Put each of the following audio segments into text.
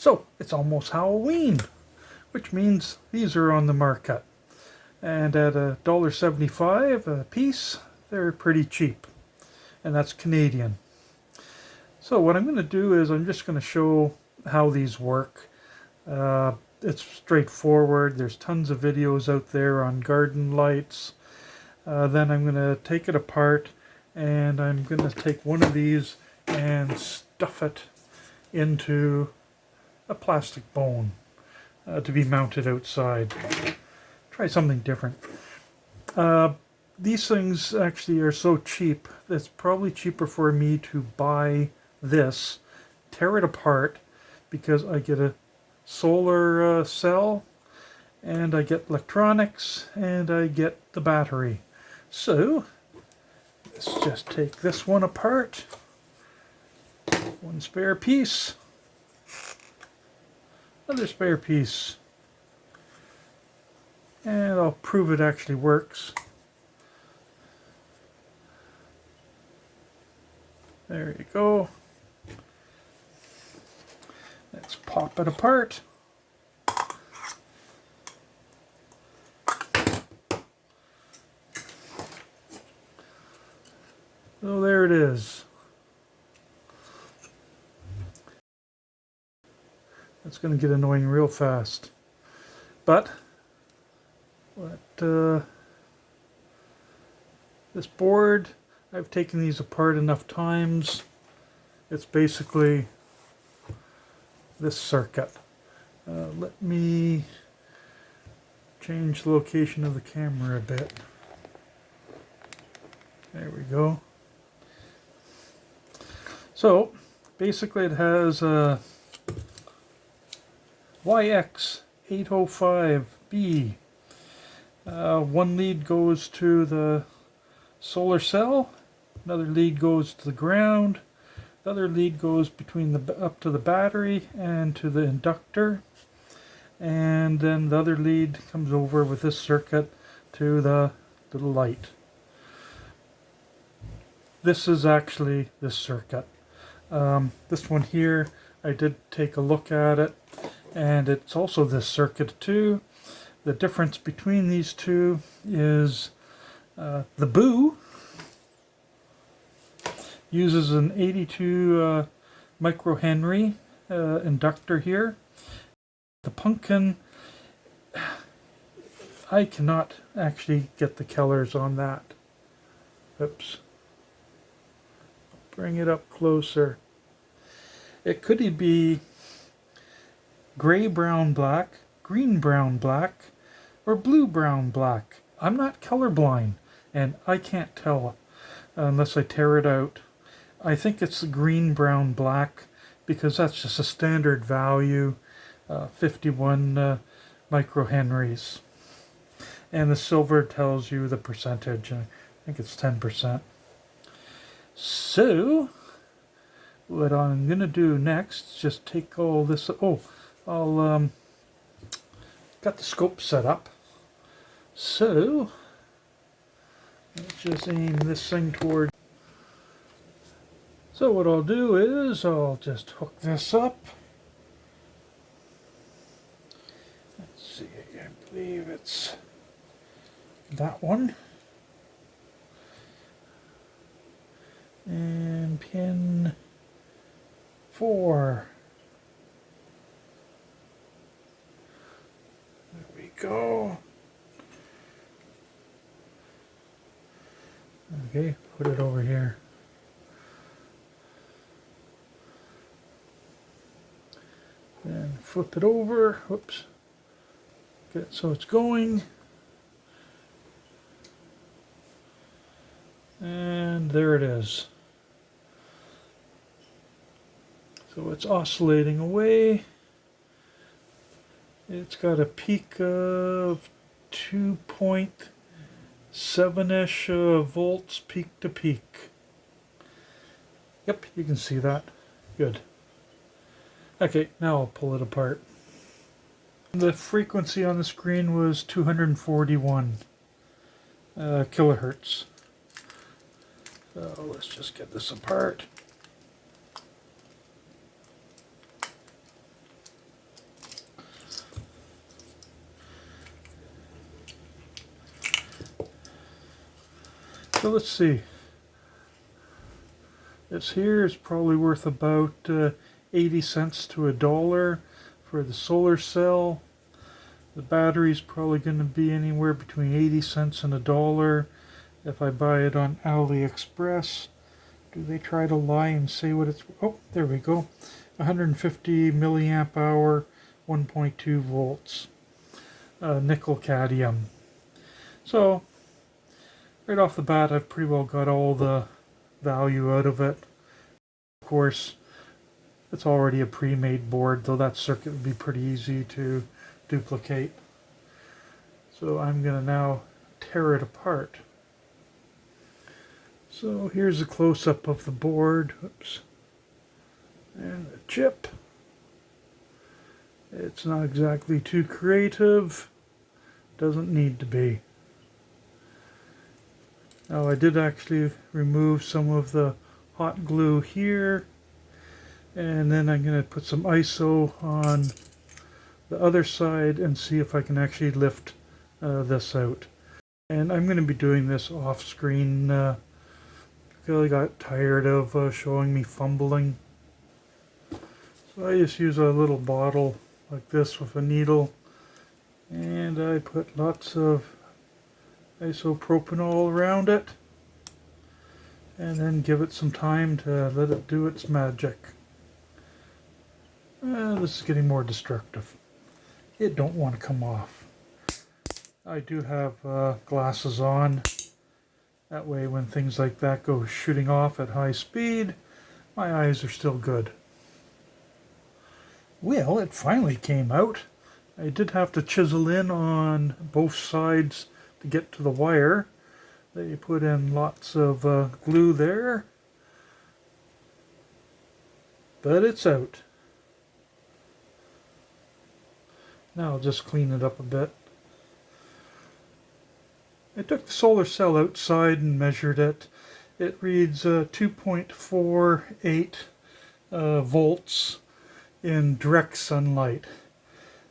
So it's almost Halloween, which means these are on the market. And at $1.75 a piece, they're pretty cheap. And that's Canadian. So what I'm going to do is I'm just going to show how these work. It's straightforward. There's tons of videos out there on garden lights. Then I'm going to take it apart, and I'm going to take one of these and stuff it into a plastic bone to be mounted outside. Try something different. These things actually are so cheap, it's probably cheaper for me to buy this, tear it apart, because I get a solar cell, and I get electronics, and I get the battery. So let's just take this one apart. One spare piece. Another spare piece. And I'll prove it actually works. There you go. Let's pop it apart. So there it is. That's going to get annoying real fast. But this board, I've taken these apart enough times. It's basically this circuit. Let me change the location of the camera a bit. There we go. So basically it has a YX805B. One lead goes to the solar cell, another lead goes to the ground, the other lead goes between up to the battery and to the inductor, and then the other lead comes over with this circuit to the light. This is actually this circuit. This one here, I did take a look at it, and it's also this circuit too. The difference between these two is the Boo uses an 82 microhenry inductor here. The Pumpkin, I cannot actually get the colors on that. Oops. Bring it up closer. It could be gray, brown, black, green, brown, black, or blue, brown, black. I'm not colorblind, and I can't tell unless I tear it out. I think it's the green, brown, black, because that's just a standard value, 51 microhenries. And the silver tells you the percentage. I think it's 10%. So what I'm going to do next is just take all this. I'll got the scope set up. So let's just aim this thing toward. So what I'll do is I'll just hook this up. Let's see, I believe it's that one. And pin 4. There we go. Okay, put it over here. Then flip it over. Whoops. Get it so it's going. And there it is. So it's oscillating away. It's got a peak of 2.7-ish volts peak to peak. Yep, you can see that. Good. Okay, now I'll pull it apart. The frequency on the screen was 241 kilohertz. So let's just get this apart. So let's see. This here is probably worth about 80 cents to $1 for the solar cell. The battery is probably going to be anywhere between 80 cents and $1 if I buy it on AliExpress. Do they try to lie and say what it's... Oh, there we go. 150 milliamp hour, 1.2 volts. Nickel cadmium. So, right off the bat, I've pretty well got all the value out of it. Of course, it's already a pre-made board, though that circuit would be pretty easy to duplicate. So I'm going to now tear it apart. So here's a close-up of the board. Oops. And the chip. It's not exactly too creative. Doesn't need to be. Now I did actually remove some of the hot glue here. And then I'm going to put some ISO on the other side and see if I can actually lift this out. And I'm going to be doing this off screen because I got tired of showing me fumbling. So I just use a little bottle like this with a needle, and I put lots of isopropanol around it and then give it some time to let it do its magic. This is getting more destructive. It don't want to come off. I do have glasses on. That way when things like that go shooting off at high speed, my eyes are still good. Well, it finally came out. I did have to chisel in on both sides to get to the wire. They put in lots of glue there. But it's out. Now I'll just clean it up a bit. I took the solar cell outside and measured it. It reads 2.48 volts in direct sunlight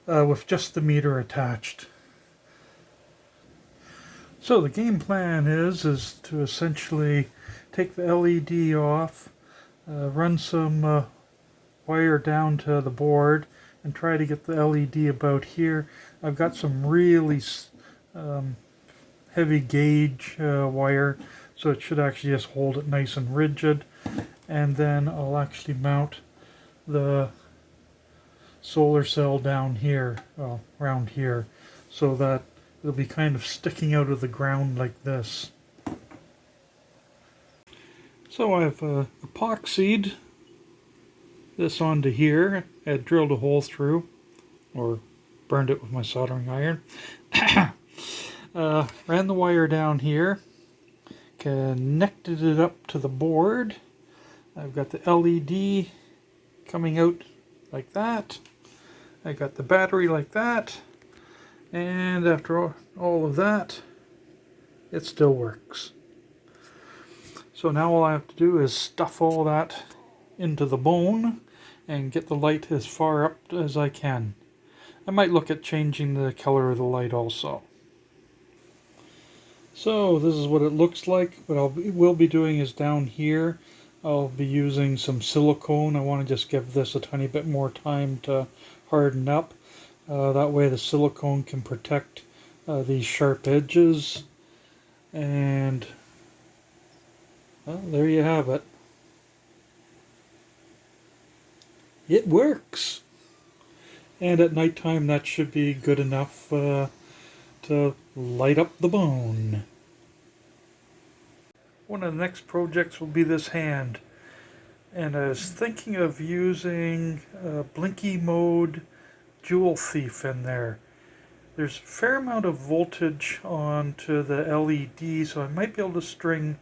with just the meter attached. So the game plan is to essentially take the LED off, run some wire down to the board, and try to get the LED about here. I've got some really heavy gauge wire, so it should actually just hold it nice and rigid. And then I'll actually mount the solar cell down here, well, around here, so that it'll be kind of sticking out of the ground like this. So I've epoxied this onto here. I drilled a hole through, or burned it with my soldering iron. Ran the wire down here, connected it up to the board. I've got the LED coming out like that. I got the battery like that. And after all of that, it still works. So now all I have to do is stuff all that into the bone and get the light as far up as I can. I might look at changing the color of the light also. So this is what it looks like. What I will be doing is down here, I'll be using some silicone. I want to just give this a tiny bit more time to harden up. That way the silicone can protect these sharp edges. And well, there you have it. It works! And at nighttime that should be good enough to light up the bone. One of the next projects will be this hand. And I was thinking of using Blinky Mode Jewel Thief in there. There's a fair amount of voltage onto the LED, so I might be able to string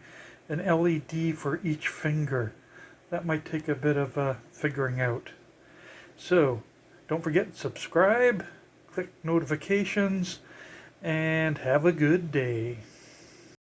an LED for each finger. That might take a bit of figuring out. So, don't forget to subscribe, click notifications, and have a good day.